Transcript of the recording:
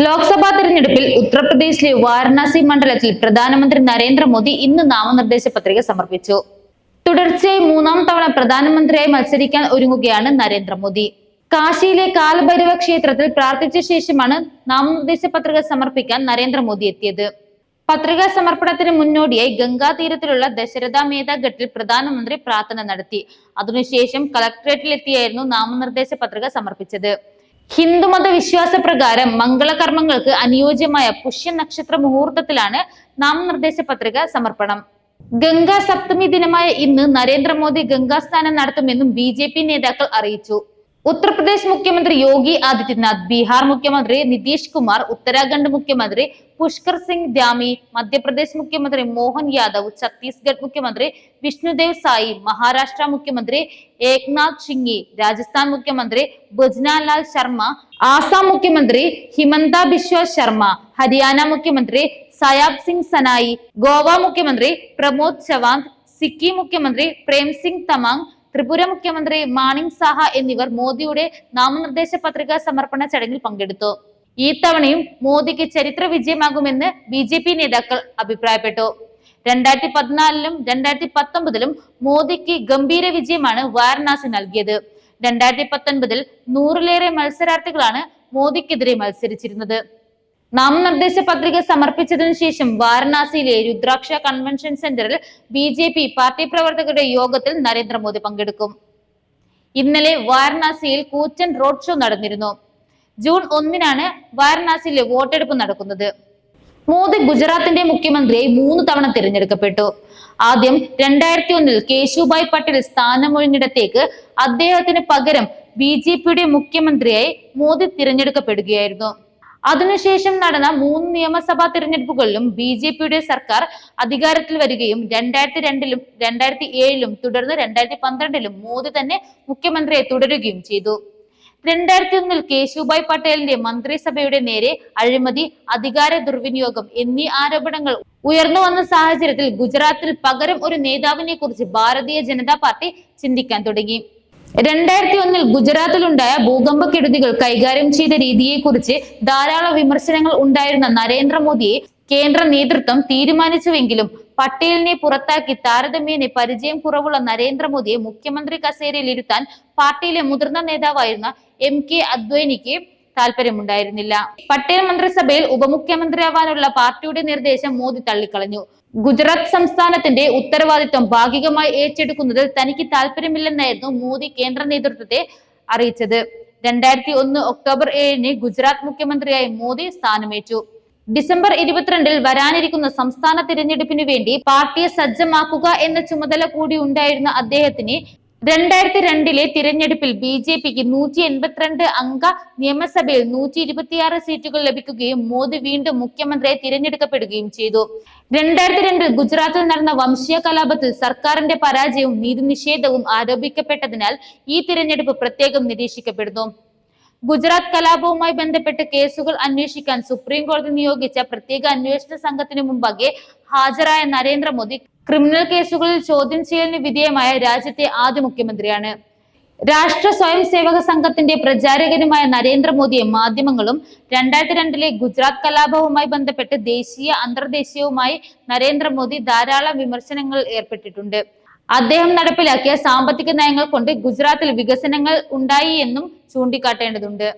ലോക്സഭാ തെരഞ്ഞെടുപ്പിൽ ഉത്തർപ്രദേശിലെ വാരണാസി മണ്ഡലത്തിൽ പ്രധാനമന്ത്രി നരേന്ദ്രമോദി ഇന്ന് നാമനിർദ്ദേശ പത്രിക സമർപ്പിച്ചു. തുടർച്ചയായി മൂന്നാം തവണ പ്രധാനമന്ത്രിയായി മത്സരിക്കാൻ ഒരുങ്ങുകയാണ് നരേന്ദ്രമോദി. കാശിയിലെ കാലഭൈരവ ക്ഷേത്രത്തിൽ പ്രാർത്ഥിച്ച ശേഷമാണ് നാമനിർദ്ദേശ പത്രിക സമർപ്പിക്കാൻ നരേന്ദ്രമോദി എത്തിയത്. പത്രികാ സമർപ്പണത്തിന് മുന്നോടിയായി ഗംഗാ തീരത്തിലുള്ള ദശരഥ മേധാഘട്ടിൽ പ്രധാനമന്ത്രി പ്രാർത്ഥന നടത്തി. അതിനുശേഷം കളക്ടറേറ്റിലെത്തിയായിരുന്നു നാമനിർദ്ദേശ പത്രിക സമർപ്പിച്ചത്. ഹിന്ദുമത വിശ്വാസ പ്രകാരം മംഗളകർമ്മങ്ങൾക്ക് അനുയോജ്യമായ പുഷ്യ നക്ഷത്ര മുഹൂർത്തത്തിലാണ് നാമനിർദ്ദേശ പത്രിക സമർപ്പണം. ഗംഗാ സപ്തമി ദിനമായ ഇന്ന് നരേന്ദ്രമോദി ഗംഗാ സ്നാനം നടത്തുമെന്നും BJP നേതാക്കൾ അറിയിച്ചു. ഉത്തർപ്രദേശ് മുഖ്യമന്ത്രി യോഗി ആദിത്യനാഥ്, ബീഹാർ മുഖ്യമന്ത്രി നിതീഷ് കുമാർ, ഉത്തരാഖണ്ഡ് മുഖ്യമന്ത്രി പുഷ്കർ സിംഗ് ധാമി, മധ്യപ്രദേശ് മുഖ്യമന്ത്രി മോഹൻ യാദവ്, ഛത്തീസ്ഗഡ് മുഖ്യമന്ത്രി വിഷ്ണുദേവ് സായി, മഹാരാഷ്ട്ര മുഖ്യമന്ത്രി ഏക്നാഥ് ഷിൻഡെ, രാജസ്ഥാൻ മുഖ്യമന്ത്രി ഭജ്നാലാൽ ശർമ്മ, ആസാം മുഖ്യമന്ത്രി ഹിമന്ത ബിശ്വ ശർമ്മ, ഹരിയാന മുഖ്യമന്ത്രി സയാബ് സിംഗ് സനായി, ഗോവ മുഖ്യമന്ത്രി പ്രമോദ് ചവാന്ത്, സിക്കിം മുഖ്യമന്ത്രി പ്രേം സിംഗ് തമാങ്, ത്രിപുര മുഖ്യമന്ത്രി മാണിക് സാഹ എന്നിവർ മോദിയുടെ നാമനിർദ്ദേശ പത്രികാ സമർപ്പണ ചടങ്ങിൽ പങ്കെടുത്തു. ഈ തവണയും മോദിക്ക് ചരിത്ര വിജയമാകുമെന്ന് BJP നേതാക്കൾ അഭിപ്രായപ്പെട്ടു. 2014-ലും 2019-ലും മോദിക്ക് ഗംഭീര വിജയമാണ് വാരണാസി നൽകിയത്. 2019-ൽ 100-ലേറെ മത്സരാർത്ഥികളാണ് മോദിക്കെതിരെ മത്സരിച്ചിരുന്നത്. നാമനിർദ്ദേശ പത്രിക സമർപ്പിച്ചതിനു ശേഷം വാരണാസിയിലെ രുദ്രാക്ഷ കൺവെൻഷൻ സെന്ററിൽ BJP പാർട്ടി പ്രവർത്തകരുടെ യോഗത്തിൽ നരേന്ദ്രമോദി പങ്കെടുക്കും. ഇന്നലെ വാരണാസിയിൽ കൂറ്റൻ റോഡ് ഷോ നടന്നിരുന്നു. ജൂൺ 1-നാണ് വാരണാസിയിലെ വോട്ടെടുപ്പ് നടക്കുന്നത്. മോദി ഗുജറാത്തിന്റെ മുഖ്യമന്ത്രിയായി 3 തവണ തിരഞ്ഞെടുക്കപ്പെട്ടു. ആദ്യം 2001-ൽ കേശുഭായ് പട്ടേൽ സ്ഥാനമൊഴിഞ്ഞിടത്തേക്ക് അദ്ദേഹത്തിന് പകരം BJPയുടെ മുഖ്യമന്ത്രിയായി മോദി തിരഞ്ഞെടുക്കപ്പെടുകയായിരുന്നു. അതിനുശേഷം നടന്ന 3 നിയമസഭാ തിരഞ്ഞെടുപ്പുകളിലും BJPയുടെ സർക്കാർ അധികാരത്തിൽ വരികയും 2002-ലും 2007-ലും തുടർന്ന് 2012-ലും മോദി തന്നെ മുഖ്യമന്ത്രിയായി തുടരുകയും ചെയ്തു. 2001-ൽ കേശുഭായ് പട്ടേലിന്റെ മന്ത്രിസഭയുടെ നേരെ അഴിമതി, അധികാര ദുർവിനിയോഗം എന്നീ ആരോപണങ്ങൾ ഉയർന്നു വന്ന സാഹചര്യത്തിൽ ഗുജറാത്തിൽ പകരം ഒരു നേതാവിനെ കുറിച്ച് ഭാരതീയ ജനതാ പാർട്ടി ചിന്തിക്കാൻ തുടങ്ങി. 2001-ൽ ഗുജറാത്തിലുണ്ടായ ഭൂകമ്പക്കെടുതികൾ കൈകാര്യം ചെയ്ത രീതിയെക്കുറിച്ച് ധാരാളം വിമർശനങ്ങൾ ഉണ്ടായിരുന്ന നരേന്ദ്രമോദിയെ കേന്ദ്ര നേതൃത്വം തീരുമാനിച്ചുവെങ്കിലും പട്ടേലിനെ പുറത്താക്കി താരതമ്യേന പരിചയം കുറവുള്ള നരേന്ദ്രമോദിയെ മുഖ്യമന്ത്രി കസേരയിൽ ഇരുത്താൻ പാർട്ടിയിലെ മുതിർന്ന നേതാവായിരുന്ന MK അദ്വാനിക്ക് താല്പര്യമുണ്ടായിരുന്നില്ല. പട്ടേൽ മന്ത്രിസഭയിൽ ഉപമുഖ്യമന്ത്രിയാവാനുള്ള പാർട്ടിയുടെ നിർദ്ദേശം മോദി തള്ളിക്കളഞ്ഞു. ഗുജറാത്ത് സംസ്ഥാനത്തിന്റെ ഉത്തരവാദിത്വം ഭാഗികമായി ഏറ്റെടുക്കുന്നതിൽ തനിക്ക് താല്പര്യമില്ലെന്നായിരുന്നു മോദി കേന്ദ്ര നേതൃത്വത്തെ അറിയിച്ചത്. 2001 ഒക്ടോബർ 7-ന് ഗുജറാത്ത് മുഖ്യമന്ത്രിയായി മോദി സ്ഥാനമേറ്റു. ഡിസംബർ 22-ൽ വരാനിരിക്കുന്ന സംസ്ഥാന തിരഞ്ഞെടുപ്പിനു വേണ്ടി പാർട്ടിയെ സജ്ജമാക്കുക എന്ന ചുമതല കൂടി ഉണ്ടായിരുന്ന അദ്ദേഹത്തിന് 2002-ലെ തിരഞ്ഞെടുപ്പിൽ BJPക്ക് 182 അംഗ നിയമസഭയിൽ 126 സീറ്റുകൾ ലഭിക്കുകയും മോദി വീണ്ടും മുഖ്യമന്ത്രിയായി തിരഞ്ഞെടുക്കപ്പെടുകയും ചെയ്തു. 2002-ൽ ഗുജറാത്തിൽ നടന്ന വംശീയ കലാപത്തിൽ സർക്കാരിന്റെ പരാജയവും നീതിനിഷേധവും ആരോപിക്കപ്പെട്ടതിനാൽ ഈ തിരഞ്ഞെടുപ്പ് പ്രത്യേകം നിരീക്ഷിക്കപ്പെടുന്നു. ഗുജറാത്ത് കലാപവുമായി ബന്ധപ്പെട്ട് കേസുകൾ അന്വേഷിക്കാൻ സുപ്രീം കോടതി നിയോഗിച്ച പ്രത്യേക അന്വേഷണ സംഘത്തിനു മുമ്പാകെ ഹാജരായ നരേന്ദ്രമോദി ക്രിമിനൽ കേസുകളിൽ ചോദ്യം ചെയ്യലിന് വിധേയമായ രാജ്യത്തെ ആദ്യ മുഖ്യമന്ത്രിയാണ്. രാഷ്ട്ര സ്വയം സേവക സംഘത്തിന്റെ പ്രചാരകനുമായ നരേന്ദ്രമോദിയെ മാധ്യമങ്ങളും 2002-ലെ ഗുജറാത്ത് കലാപവുമായി ബന്ധപ്പെട്ട് ദേശീയ അന്തർദേശീയവുമായി നരേന്ദ്രമോദി ധാരാളം വിമർശനങ്ങളിൽ ഏർപ്പെട്ടിട്ടുണ്ട്. അദ്ദേഹം നടപ്പിലാക്കിയ സാമ്പത്തിക നയങ്ങൾ കൊണ്ട് ഗുജറാത്തിൽ വികസനങ്ങൾ ഉണ്ടായി എന്നും ചൂണ്ടിക്കാട്ടേണ്ടതുണ്ട്.